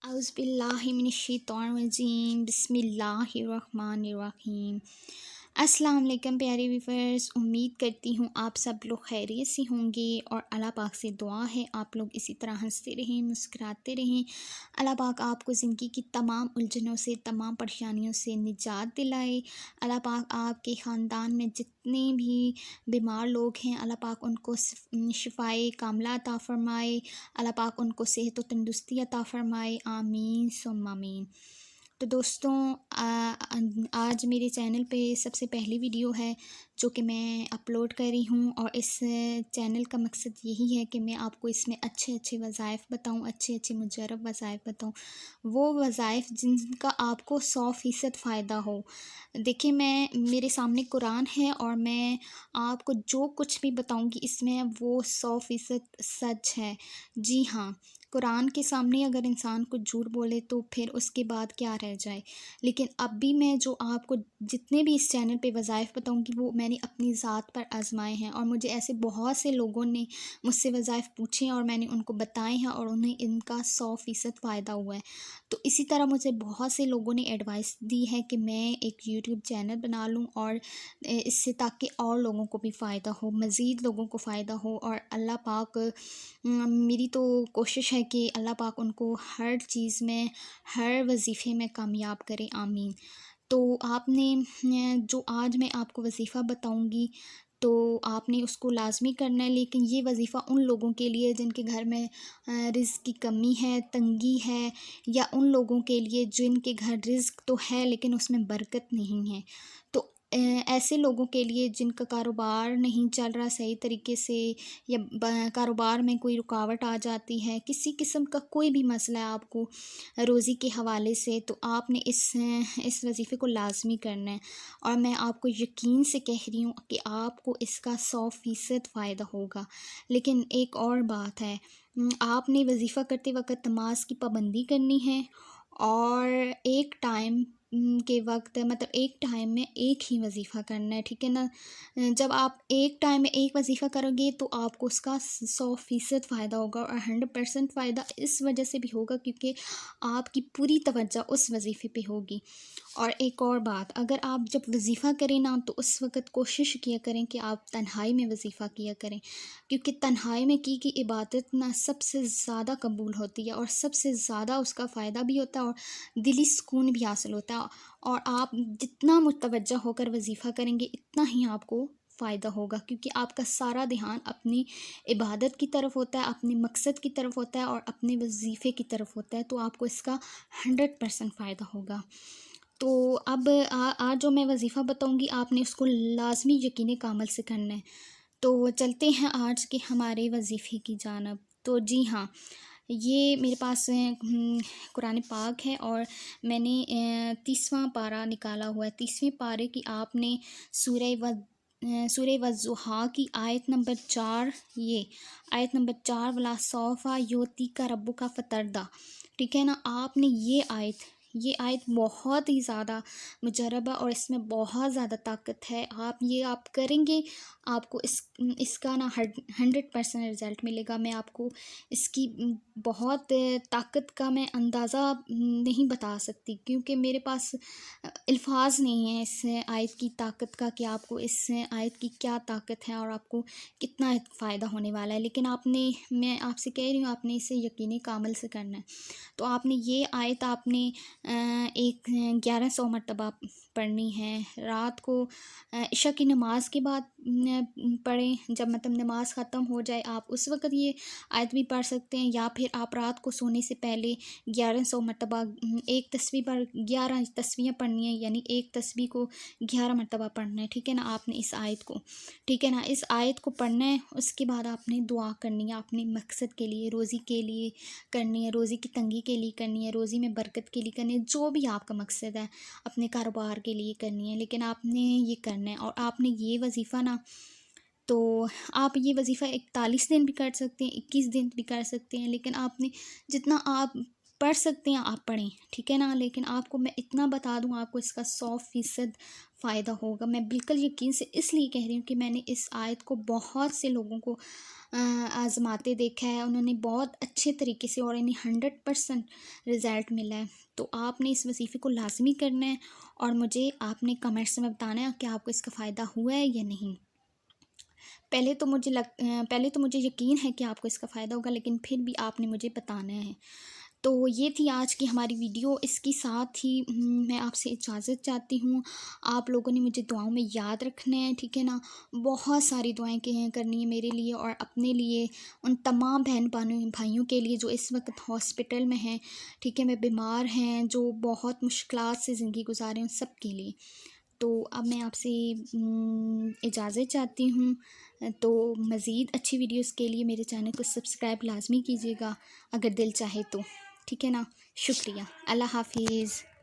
اعوذ باللہ من الشیطان الرجیم بسم اللہ الرحمن الرحیم۔ السلام علیکم پیارے ویورز، امید کرتی ہوں آپ سب لوگ خیریت سے ہوں گے اور اللہ پاک سے دعا ہے آپ لوگ اسی طرح ہنستے رہیں، مسکراتے رہیں۔ اللہ پاک آپ کو زندگی کی تمام الجھنوں سے، تمام پریشانیوں سے نجات دلائے۔ اللہ پاک آپ کے خاندان میں جتنے بھی بیمار لوگ ہیں، اللہ پاک ان کو شفائے کاملہ عطا فرمائے۔ اللہ پاک ان کو صحت و تندرستی عطا فرمائے، آمین ثم آمین۔ تو دوستوں، آج میرے چینل پہ سب سے پہلی ویڈیو ہے جو کہ میں اپلوڈ کر رہی ہوں، اور اس چینل کا مقصد یہی ہے کہ میں آپ کو اس میں اچھے اچھے وظائف بتاؤں، اچھے اچھے مجرب وظائف بتاؤں، وہ وظائف جن کا آپ کو 100% فائدہ ہو۔ دیکھیں، میرے سامنے قرآن ہے اور میں آپ کو جو کچھ بھی بتاؤں گی اس میں وہ 100% سچ ہے۔ جی ہاں، قرآن کے سامنے اگر انسان کو جھوٹ بولے تو پھر اس کے بعد کیا رہ جائے۔ لیکن اب بھی میں جو آپ کو جتنے بھی اس چینل پہ وظائف بتاؤں گی وہ میں نے اپنی ذات پر آزمائے ہیں، اور مجھے ایسے بہت سے لوگوں نے مجھ سے وظائف پوچھے اور میں نے ان کو بتائے ہیں اور انہیں ان کا 100% فائدہ ہوا ہے۔ تو اسی طرح مجھے بہت سے لوگوں نے ایڈوائس دی ہے کہ میں ایک یوٹیوب چینل بنا لوں، اور اس سے تاکہ اور لوگوں کو بھی فائدہ ہو، مزید لوگوں کو فائدہ ہو، اور اللہ پاک، میری تو کوشش ہے کہ اللہ پاک ان کو ہر چیز میں، ہر وظیفے میں کامیاب کرے، آمین۔ تو آپ نے جو آج میں آپ کو وظیفہ بتاؤں گی تو آپ نے اس کو لازمی کرنا ہے، لیکن یہ وظیفہ ان لوگوں کے لیے جن کے گھر میں رزق کی کمی ہے، تنگی ہے، یا ان لوگوں کے لیے جن کے گھر رزق تو ہے لیکن اس میں برکت نہیں ہے۔ تو ایسے لوگوں کے لیے جن کا کاروبار نہیں چل رہا صحیح طریقے سے، یا کاروبار میں کوئی رکاوٹ آ جاتی ہے، کسی قسم کا کوئی بھی مسئلہ ہے آپ کو روزی کے حوالے سے، تو آپ نے اس وظیفے کو لازمی کرنا ہے، اور میں آپ کو یقین سے کہہ رہی ہوں کہ آپ کو اس کا 100% فائدہ ہوگا۔ لیکن ایک اور بات ہے، آپ نے وظیفہ کرتے وقت نماز کی پابندی کرنی ہے، اور ایک ٹائم کے وقت، مطلب ایک ٹائم میں ایک ہی وظیفہ کرنا ہے، ٹھیک ہے نا۔ جب آپ ایک ٹائم میں ایک وظیفہ کرو گے تو آپ کو اس کا 100% فائدہ ہوگا، اور 100% فائدہ اس وجہ سے بھی ہوگا کیونکہ آپ کی پوری توجہ اس وظیفے پہ ہوگی۔ اور ایک اور بات، اگر آپ جب وظیفہ کریں نا تو اس وقت کوشش کیا کریں کہ آپ تنہائی میں وظیفہ کیا کریں، کیونکہ تنہائی میں کی عبادت نا سب سے زیادہ قبول ہوتی ہے، اور سب سے زیادہ اس کا فائدہ بھی ہوتا ہے، اور دلی سکون بھی حاصل ہوتا ہے۔ اور آپ جتنا متوجہ ہو کر وظیفہ کریں گے اتنا ہی آپ کو فائدہ ہوگا، کیونکہ آپ کا سارا دھیان اپنی عبادت کی طرف ہوتا ہے، اپنے مقصد کی طرف ہوتا ہے، اور اپنے وظیفے کی طرف ہوتا ہے، تو آپ کو اس کا 100% فائدہ ہوگا۔ تو اب آج جو میں وظیفہ بتاؤں گی آپ نے اس کو لازمی یقین کامل سے کرنا ہے۔ تو چلتے ہیں آج کے ہمارے وظیفے کی جانب۔ تو جی ہاں، یہ میرے پاس قرآن پاک ہے، اور میں نے 30واں پارہ نکالا ہوا ہے۔ 30ویں پارے کی آپ نے سورہ والضحیٰ کی آیت نمبر 4، یہ آیت نمبر 4 وَلَا سَوْفَ یُعْطِیکَ رَبُّکَ فَتَرْضَیٰ، ٹھیک ہے نا۔ آپ نے یہ آیت بہت ہی زیادہ مجربہ، اور اس میں بہت زیادہ طاقت ہے۔ آپ کریں گے، آپ کو اس کا نا 100% رزلٹ ملے گا۔ میں آپ کو اس کی بہت طاقت کا میں اندازہ نہیں بتا سکتی، کیونکہ میرے پاس الفاظ نہیں ہیں اس آیت کی طاقت کا، کہ آپ کو اس آیت کی کیا طاقت ہے اور آپ کو کتنا فائدہ ہونے والا ہے۔ لیکن میں آپ سے کہہ رہی ہوں، آپ نے اسے یقینی کامل سے کرنا ہے۔ تو آپ نے یہ آیت آپ نے 1100 مرتبہ پڑھنی ہے۔ رات کو عشاء کی نماز کے بعد پڑھیں، جب مطلب نماز ختم ہو جائے آپ اس وقت یہ آیت بھی پڑھ سکتے ہیں، یا پھر آپ رات کو سونے سے پہلے 1100 مرتبہ ایک تسبیح پر 11 تسبیحیں پڑھنی ہے، یعنی ایک تسبیح کو 11 مرتبہ پڑھنا ہے، ٹھیک ہے نا۔ آپ نے اس آیت کو، ٹھیک ہے نا، اس آیت کو پڑھنا ہے۔ اس کے بعد آپ نے دعا کرنی ہے، اپنے مقصد کے لیے، روزی کے لیے کرنی ہے، روزی کی تنگی کے لیے کرنی ہے، روزی میں برکت کے لیے کرنی ہے، جو بھی آپ کا مقصد ہے اپنے کاروبار کے لیے کرنی ہے، لیکن آپ نے یہ کرنا ہے۔ اور آپ نے یہ وظیفہ نا، تو آپ یہ وظیفہ 41 دن بھی کر سکتے ہیں، 21 دن بھی کر سکتے ہیں، لیکن آپ نے جتنا آپ پڑھ سکتے ہیں آپ پڑھیں، ٹھیک ہے نا۔ لیکن آپ کو میں اتنا بتا دوں، آپ کو اس کا 100% فائدہ ہوگا۔ میں بالکل یقین سے اس لیے کہہ رہی ہوں کہ میں نے اس آیت کو بہت سے لوگوں کو آزماتے دیکھا ہے، انہوں نے بہت اچھے طریقے سے اور انہیں 100% رزلٹ ملا ہے۔ تو آپ نے اس وظیفے کو لازمی کرنا ہے اور مجھے آپ نے کمنٹس میں بتانا ہے کہ آپ کو اس کا فائدہ ہوا ہے یا نہیں۔ پہلے تو مجھے یقین ہے کہ آپ کو اس کا فائدہ ہوگا، لیکن پھر بھی آپ نے مجھے بتانا ہے۔ تو یہ تھی آج کی ہماری ویڈیو، اس کے ساتھ ہی میں آپ سے اجازت چاہتی ہوں۔ آپ لوگوں نے مجھے دعاؤں میں یاد رکھنا ہے، ٹھیک ہے نا؟ بہت ساری دعائیں کرنی ہیں میرے لیے اور اپنے لیے، ان تمام بہن بھائیوں کے لیے جو اس وقت ہاسپٹل میں ہیں، ٹھیک ہے، میں بیمار ہیں، جو بہت مشکلات سے زندگی گزارے ہیں، ان سب کے لیے۔ تو اب میں آپ سے اجازت چاہتی ہوں۔ تو مزید اچھی ویڈیوز کے لیے میرے چینل کو سبسکرائب لازمی کیجیے گا اگر دل چاہے تو، ٹھیک ہے نا؟ شکریہ، اللہ حافظ۔